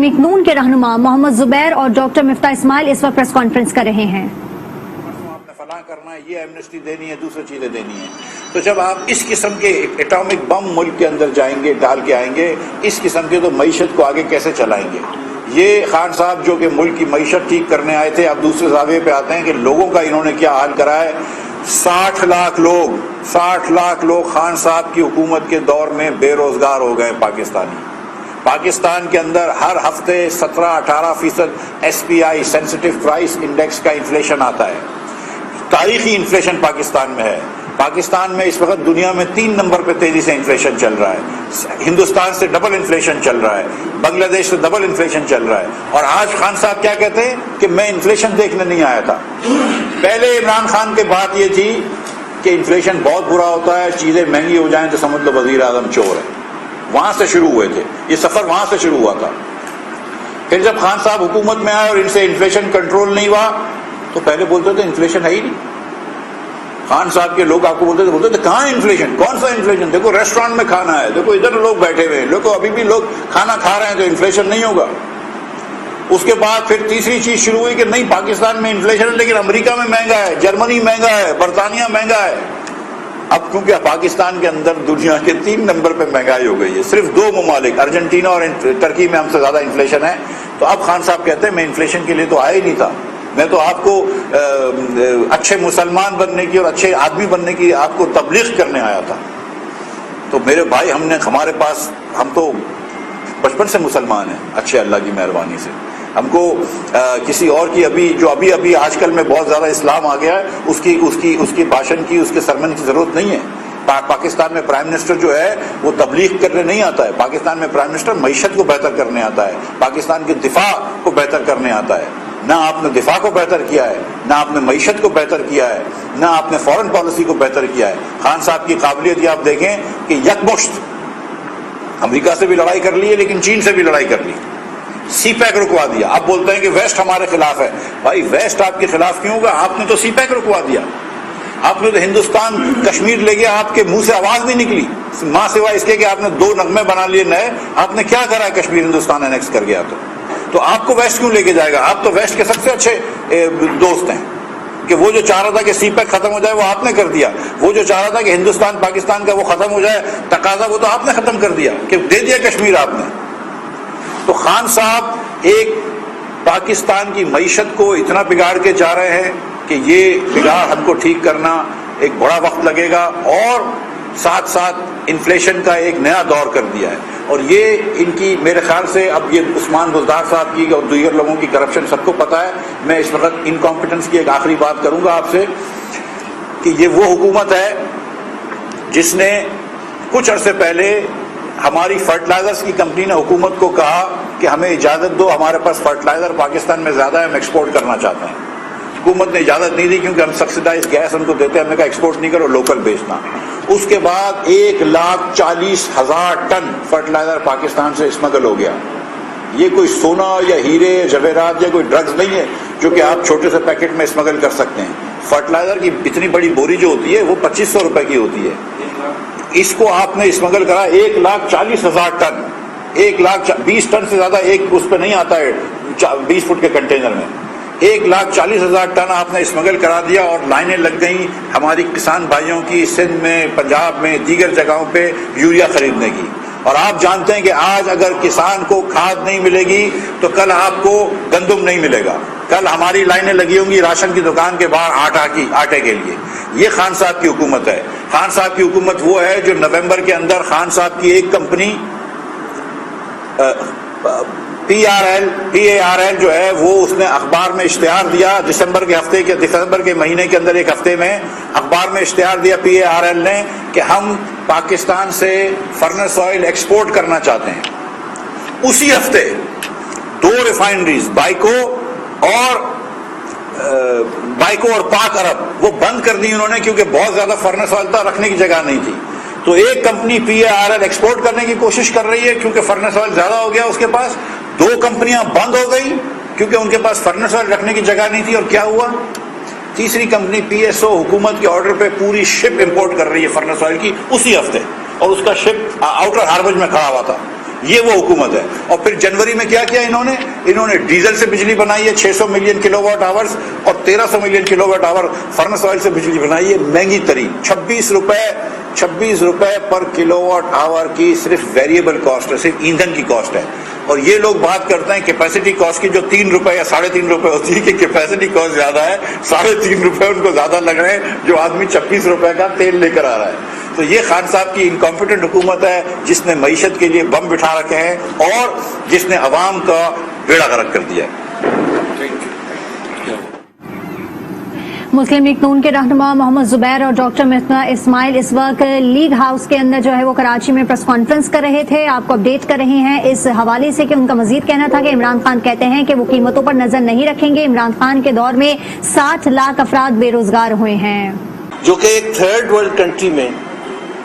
تحریک نون کے رہنما محمد زبیر اور ڈاکٹر مفتاح اسماعیل اس وقت پریس کانفرنس کر رہے ہیں۔ آپ نے فلاں کرنا ہے، یہ ایمنسٹی دینی ہے، دوسری چیزیں دینی ہیں۔ تو جب آپ اس قسم کے ایٹامک بم ملک کے اندر جائیں گے، ڈال کے آئیں گے اس قسم کے، تو معیشت کو آگے کیسے چلائیں گے؟ یہ خان صاحب جو کہ ملک کی معیشت ٹھیک کرنے آئے تھے، اب دوسرے زاویے پہ آتے ہیں کہ لوگوں کا انہوں نے کیا حال کرا ہے۔ 60 لاکھ لوگ خان صاحب کی حکومت کے دور میں بے روزگار ہو گئے پاکستانی۔ پاکستان کے اندر ہر ہفتے 17-18% SPI سینسٹیو پرائس انڈیکس کا انفلیشن آتا ہے۔ تاریخی انفلیشن پاکستان میں ہے۔ پاکستان میں اس وقت دنیا میں 3 نمبر پہ تیزی سے انفلیشن چل رہا ہے۔ ہندوستان سے ڈبل انفلیشن چل رہا ہے، بنگلہ دیش سے ڈبل انفلیشن چل رہا ہے۔ اور آج خان صاحب کیا کہتے ہیں کہ میں انفلیشن دیکھنے نہیں آیا تھا۔ پہلے عمران خان کی بات یہ تھی کہ انفلیشن بہت برا ہوتا ہے، چیزیں مہنگی ہو جائیں تو سمجھ لو وزیر اعظم چور ہے۔ وہاں سے شروع ہوئے تھے، یہ سفر وہاں سے شروع ہوا تھا۔ پھر جب خان صاحب حکومت میں آئے اور ان سے انفلیشن کنٹرول نہیں ہوا تو پہلے بولتے تھے انفلیشن ہے ہی نہیں۔ خان صاحب کے لوگ آپ کو بولتے تھے کہاں انفلیشن، کون سا انفلیشن، دیکھو ریسٹورینٹ میں کھانا ہے، دیکھو ادھر لوگ بیٹھے ہوئے ہیں، دیکھو ابھی بھی لوگ کھانا کھا رہے ہیں تو انفلیشن نہیں ہوگا۔ اس کے بعد پھر تیسری چیز شروع ہوئی کہ نہیں پاکستان میں انفلیشن ہے لیکن امریکہ میں مہنگا ہے، جرمنی مہنگا ہے، برطانیہ مہنگا ہے۔ اب کیونکہ پاکستان کے اندر دنیا کے 3 نمبر پہ مہنگائی ہو گئی ہے، صرف 2 ممالک ارجنٹینا اور ترکی میں ہم سے زیادہ انفلیشن ہے۔ تو اب خان صاحب کہتے ہیں میں انفلیشن کے لیے تو آیا ہی نہیں تھا، میں تو آپ کو اچھے مسلمان بننے کی اور اچھے آدمی بننے کی آپ کو تبلیغ کرنے آیا تھا۔ تو میرے بھائی ہمارے پاس ہم تو بچپن سے مسلمان ہیں اچھے اللہ کی مہربانی سے، ہم کو کسی اور کی ابھی آج کل میں بہت زیادہ اسلام آ گیا ہے اس کی بھاشن کی، اس کے سرمن کی ضرورت نہیں ہے۔ پاکستان میں پرائم منسٹر جو ہے وہ تبلیغ کرنے نہیں آتا ہے، پاکستان میں پرائم منسٹر معیشت کو بہتر کرنے آتا ہے، پاکستان کے دفاع کو بہتر کرنے آتا ہے۔ نہ آپ نے دفاع کو بہتر کیا ہے، نہ آپ نے معیشت کو بہتر کیا ہے، نہ آپ نے فورن پالیسی کو بہتر کیا ہے۔ خان صاحب کی قابلیت یہ آپ دیکھیں کہ یکمشت امریکہ سے بھی لڑائی کر لی ہے لیکن چین سے بھی لڑائی کر لی، سی پیک رکوا دیا۔ اب بولتے ہیں کہ ویسٹ ہمارے خلاف ہے، بھائی ویسٹ آپ کے خلاف کیوں ہوگا؟ آپ نے تو سی پیک رکوا دیا، آپ نے تو ہندوستان کشمیر لے گیا، آپ کے منہ سے آواز نہیں نکلی ماں سوائے اس کے کہ آپ نے 2 نغمے بنا لیے نئے۔ آپ نے کیا کرا ہے کشمیر ہندوستان انیکس کر گیا تو آپ کو ویسٹ کیوں لے کے جائے گا؟ آپ تو ویسٹ کے سب سے اچھے دوست ہیں کہ وہ جو چاہ رہا تھا کہ سی پیک ختم ہو جائے وہ آپ نے کر دیا، وہ جو چاہ رہا تھا کہ ہندوستان پاکستان کا وہ ختم ہو جائے تقاضا، وہ تو آپ نے ختم کر دیا کہ دے دیا کشمیر آپ نے۔ تو خان صاحب ایک پاکستان کی معیشت کو اتنا بگاڑ کے جا رہے ہیں کہ یہ بگاڑ ہم کو ٹھیک کرنا ایک بڑا وقت لگے گا، اور ساتھ ساتھ انفلیشن کا ایک نیا دور کر دیا ہے۔ اور یہ ان کی میرے خیال سے اب یہ عثمان بزدار صاحب کی اور دیگر لوگوں کی کرپشن سب کو پتہ ہے۔ میں اس وقت انکمپیٹنس کی ایک آخری بات کروں گا آپ سے کہ یہ وہ حکومت ہے جس نے کچھ عرصے پہلے ہماری فرٹیلائزرز کی کمپنی نے حکومت کو کہا کہ ہمیں اجازت دو، ہمارے پاس فرٹیلائزر پاکستان میں زیادہ ہے، ہم ایکسپورٹ کرنا چاہتے ہیں۔ حکومت نے اجازت نہیں دی کیونکہ ہم سبسڈائز گیس ان کو دیتے ہیں، ہم نے کہا ایکسپورٹ نہیں کرو، لوکل بیچنا۔ اس کے بعد 1,40,000 ٹن فرٹیلائزر پاکستان سے اسمگل ہو گیا۔ یہ کوئی سونا یا ہیرے جواہرات یا کوئی ڈرگز نہیں ہے جو کہ آپ چھوٹے سے پیکٹ میں اسمگل کر سکتے ہیں۔ فرٹیلائزر کی اتنی بڑی بوری جو ہوتی ہے وہ 2,500 روپے کی ہوتی ہے، اس کو آپ نے اسمگل کرا 1,40,000 ٹن، 1,20 ٹن سے زیادہ ایک اس پہ نہیں آتا ہے 20 فٹ کے کنٹینر میں، 1,40,000 ٹن آپ نے اسمگل کرا دیا، اور لائنیں لگ گئیں ہماری کسان بھائیوں کی سندھ میں، پنجاب میں، دیگر جگہوں پہ یوریا خریدنے کی۔ اور آپ جانتے ہیں کہ آج اگر کسان کو کھاد نہیں ملے گی تو کل آپ کو گندم نہیں ملے گا، کل ہماری لائنیں لگی ہوں گی راشن کی دکان کے باہر آٹے کے لیے۔ یہ خان صاحب کی حکومت ہے۔ خان صاحب کی حکومت وہ ہے جو نومبر کے اندر خان صاحب کی ایک کمپنی PARL جو ہے وہ اس نے اخبار میں اشتہار دیا دسمبر کے مہینے کے اندر، ایک ہفتے میں اخبار میں اشتہار دیا PARL نے کہ ہم پاکستان سے فرنس آئل ایکسپورٹ کرنا چاہتے ہیں۔ اسی ہفتے 2 ریفائنریز بائیکو اور پاک عرب وہ بند کر دی انہوں نے، کیونکہ بہت زیادہ فرنس آئل تھا، رکھنے کی جگہ نہیں تھی۔ تو ایک کمپنی PARL ایکسپورٹ کرنے کی کوشش کر رہی ہے کیونکہ فرنس آئل زیادہ ہو گیا اس کے پاس، 2 کمپنیاں بند ہو گئی کیونکہ ان کے پاس فرنس آئل رکھنے کی جگہ نہیں تھی۔ اور کیا ہوا؟ تیسری کمپنی PSO حکومت کے آرڈر پہ پوری شپ امپورٹ کر رہی ہے فرنس آئل کی اسی ہفتے، اور اس کا شپ آؤٹر ہاربر میں کھڑا ہوا تھا۔ یہ وہ حکومت ہے. اور پھر جنوری میں کیا کیا انہوں نے ڈیزل سے بجلی بنائی ہے 600 ملین کلو واٹ آورز اور 1300 million kilowatt hour furnace oil سے بجلی بنائی ہے مہنگی ترین 26 روپے پر کلو واٹ آور کی صرف ویریبل کاسٹ ہے, صرف ایندھن کی کاسٹ ہے. اور یہ لوگ بات کرتے ہیں کیپیسٹی کاسٹ کی جو 3 روپے یا 3.5 روپے ہوتی ہے کہ کیپیسٹی کاسٹ زیادہ ہے, 3.5 روپے ان کو زیادہ لگ رہے ہیں جو آدمی 26 روپے کا تیل لے کر آ رہا ہے. تو یہ خان صاحب کی انکمپیٹنٹ حکومت ہے جس نے معیشت کے لیے بم بٹھا رکھے ہیں اور جس نے عوام کا بیڑا غرق کر دیا ہے. مسلم لیگ نون کے رہنما محمد زبیر اور ڈاکٹر مفتاح اسماعیل اس وقت لیگ ہاؤس کے اندر جو ہے وہ کراچی میں پریس کانفرنس کر رہے تھے. آپ کو اپڈیٹ کر رہے ہیں اس حوالے سے کہ ان کا مزید کہنا تھا کہ عمران خان کہتے ہیں کہ وہ قیمتوں پر نظر نہیں رکھیں گے. عمران خان کے دور میں 60 لاکھ افراد بے روزگار ہوئے ہیں, جو کہ ایک تھرڈ ورلڈ کنٹری میں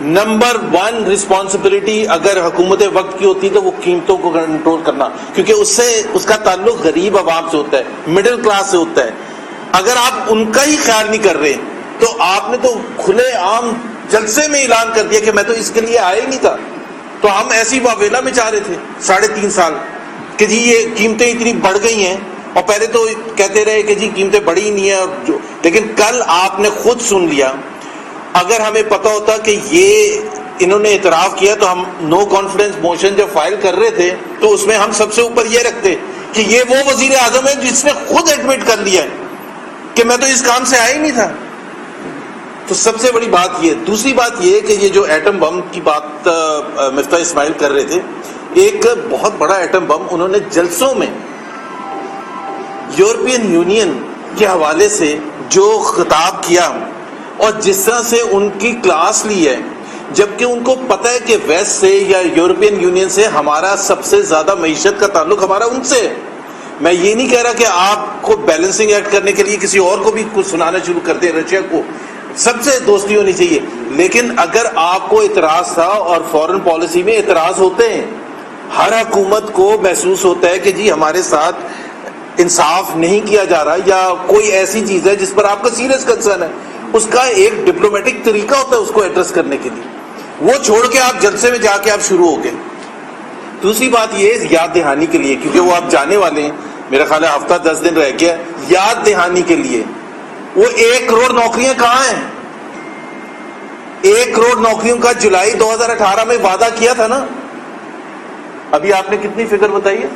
نمبر 1 رسپانسبلٹی اگر حکومت وقت کی ہوتی تو وہ قیمتوں کو کنٹرول کرنا, کیونکہ اس کا تعلق غریب عوام سے ہوتا ہے, مڈل کلاس سے ہوتا ہے. اگر آپ ان کا ہی خیال نہیں کر رہے تو آپ نے تو کھلے عام جلسے میں اعلان کر دیا کہ میں تو اس کے لیے آیا ہی نہیں تھا. تو ہم ایسی واویلا میں چاہ رہے تھے 3.5 سال کہ جی یہ قیمتیں اتنی بڑھ گئی ہیں, اور پہلے تو کہتے رہے کہ جی قیمتیں بڑھی نہیں ہیں, لیکن کل آپ نے خود سن لیا. اگر ہمیں پتا ہوتا کہ یہ انہوں نے اعتراف کیا تو ہم نو کانفیڈنس موشن جب فائل کر رہے تھے تو اس میں ہم سب سے اوپر یہ رکھتے کہ یہ وہ وزیر اعظم ہے جس نے خود ایڈمٹ کر لیا ہے کہ میں تو اس کام سے آیا ہی نہیں تھا. تو سب سے بڑی بات یہ. دوسری بات یہ کہ یہ جو ایٹم بم کی بات مفتاح اسماعیل کر رہے تھے, ایک بہت بڑا ایٹم بم انہوں نے جلسوں میں یورپین یونین کے حوالے سے جو خطاب کیا اور جس طرح سے ان کی کلاس لی ہے, جبکہ ان کو پتہ ہے کہ ویسٹ سے یا یورپین یونین سے ہمارا سب سے زیادہ معیشت کا تعلق ہمارا ان سے ہے. میں یہ نہیں کہہ رہا کہ آپ کو بیلنسنگ ایکٹ کرنے کے لیے کسی اور کو بھی کچھ سنانا شروع کر دیں, رشیا کو سب سے دوستی ہونی چاہیے. لیکن اگر آپ کو اعتراض تھا, اور فورن پالیسی میں اعتراض ہوتے ہیں, ہر حکومت کو محسوس ہوتا ہے کہ جی ہمارے ساتھ انصاف نہیں کیا جا رہا یا کوئی ایسی چیز ہے جس پر آپ کا سیریس کنسرن ہے, اس کا ایک ڈپلومیٹک طریقہ ہوتا ہے اس کو ایڈریس کرنے کے لیے. وہ چھوڑ کے آپ جلسے میں جا کے آپ شروع ہو گئے. دوسری بات یہ یاد دہانی کے لیے, کیونکہ وہ آپ جانے والے ہیں, میرا خیال ہے ہفتہ 10 دن رہ گیا, یاد دہانی کے لیے وہ 1 کروڑ نوکریاں کہاں ہیں؟ 1 کروڑ نوکریوں کا جولائی 2018 میں وعدہ کیا تھا نا. ابھی آپ نے کتنی فگر بتائی ہے؟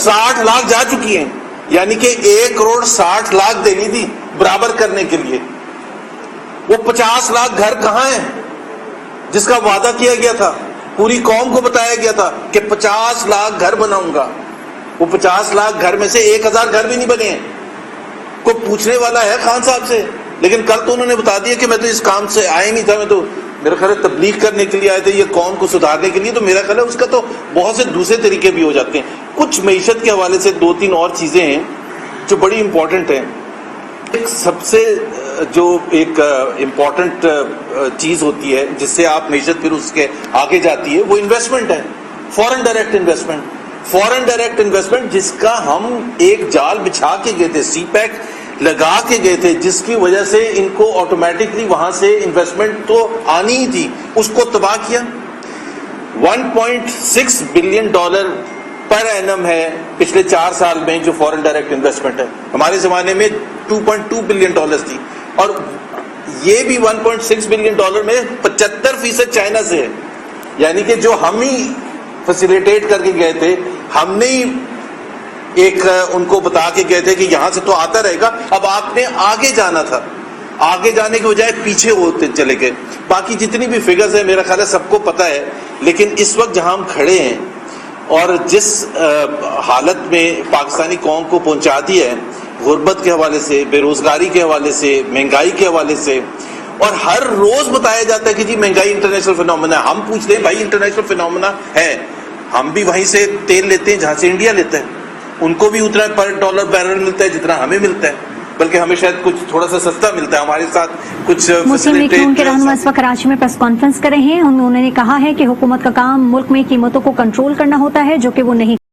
60 لاکھ جا چکی ہیں, یعنی کہ 1 کروڑ 60 لاکھ دینی تھی برابر کرنے کے لیے. وہ 50 لاکھ گھر کہاں ہیں جس کا وعدہ کیا گیا تھا؟ پوری قوم کو بتایا گیا تھا کہ 50 لاکھ گھر بناؤں گا. وہ 50 لاکھ گھر میں سے 1000 گھر بھی نہیں بنے ہیں. کوئی پوچھنے والا ہے خان صاحب سے؟ لیکن کل تو انہوں نے بتا دیا کہ میں تو اس کام سے آیا نہیں تھا, میں تو میرا خیال ہے تبلیغ کرنے کے لیے آئے تھے, یہ قوم کو سدھارنے کے لیے. تو میرا خیال ہے اس کا تو بہت سے دوسرے طریقے بھی ہو جاتے ہیں. کچھ معیشت کے حوالے سے 2-3 اور چیزیں ہیں جو بڑی امپورٹنٹ ہیں. ایک سب سے جو ایک امپورٹنٹ چیز ہوتی ہے جس سے آپ معیشت پھر اس کے آگے جاتی ہے, وہ انویسٹمنٹ ہے, foreign direct investment. Foreign direct investment جس کا ہم ایک جال بچھا کے گئے تھے, سی پیک لگا کے گئے تھے, جس کی وجہ سے ان کو آٹومیٹکلی وہاں سے انویسٹمنٹ تو آنی ہی تھی, اس کو تباہ کیا. $1.6 بلین پر اینم ہے پچھلے 4 سال میں جو فورن ڈائریکٹ انویسٹمنٹ ہے. ہمارے زمانے میں $2.2 بلین تھی, اور یہ بھی $1.6 بلین میں 75% چائنا سے ہے. یعنی کہ جو ہم ہی فیسیلیٹیٹ کر کے گئے تھے, ہم نے ہی ایک ان کو بتا کے گئے تھے کہ یہاں سے تو آتا رہے گا, اب آپ نے آگے جانا تھا. آگے جانے کے بجائے پیچھے ہوتے چلے گئے. باقی جتنی بھی فگرز ہیں میرا خیال ہے سب کو پتا ہے, لیکن اس وقت جہاں ہم کھڑے ہیں اور جس حالت میں پاکستانی قوم کو پہنچا دی ہے, غربت کے حوالے سے, بے روزگاری کے حوالے سے, مہنگائی کے حوالے سے, اور ہر روز بتایا جاتا ہے کہ جی مہنگائی انٹرنیشنل فینومینا ہے. ہم پوچھتے ہیں بھائی انٹرنیشنل فینومینا ہے, ہم بھی وہیں سے تیل لیتے ہیں جہاں سے انڈیا لیتا ہے, ان کو بھی اتنا پر ڈالر بیرل ملتا ہے جتنا ہمیں ملتا ہے, بلکہ ہمیں شاید کچھ تھوڑا سا سستا ملتا ہے. ہمارے ساتھ کچھ مسلم لیگ نون کے رہنما اس وقت کراچی میں پریس کانفرنس کر رہے ہیں. انہوں نے کہا ہے کہ حکومت کا کام ملک میں قیمتوں کو کنٹرول کرنا ہوتا ہے, جو کہ وہ نہیں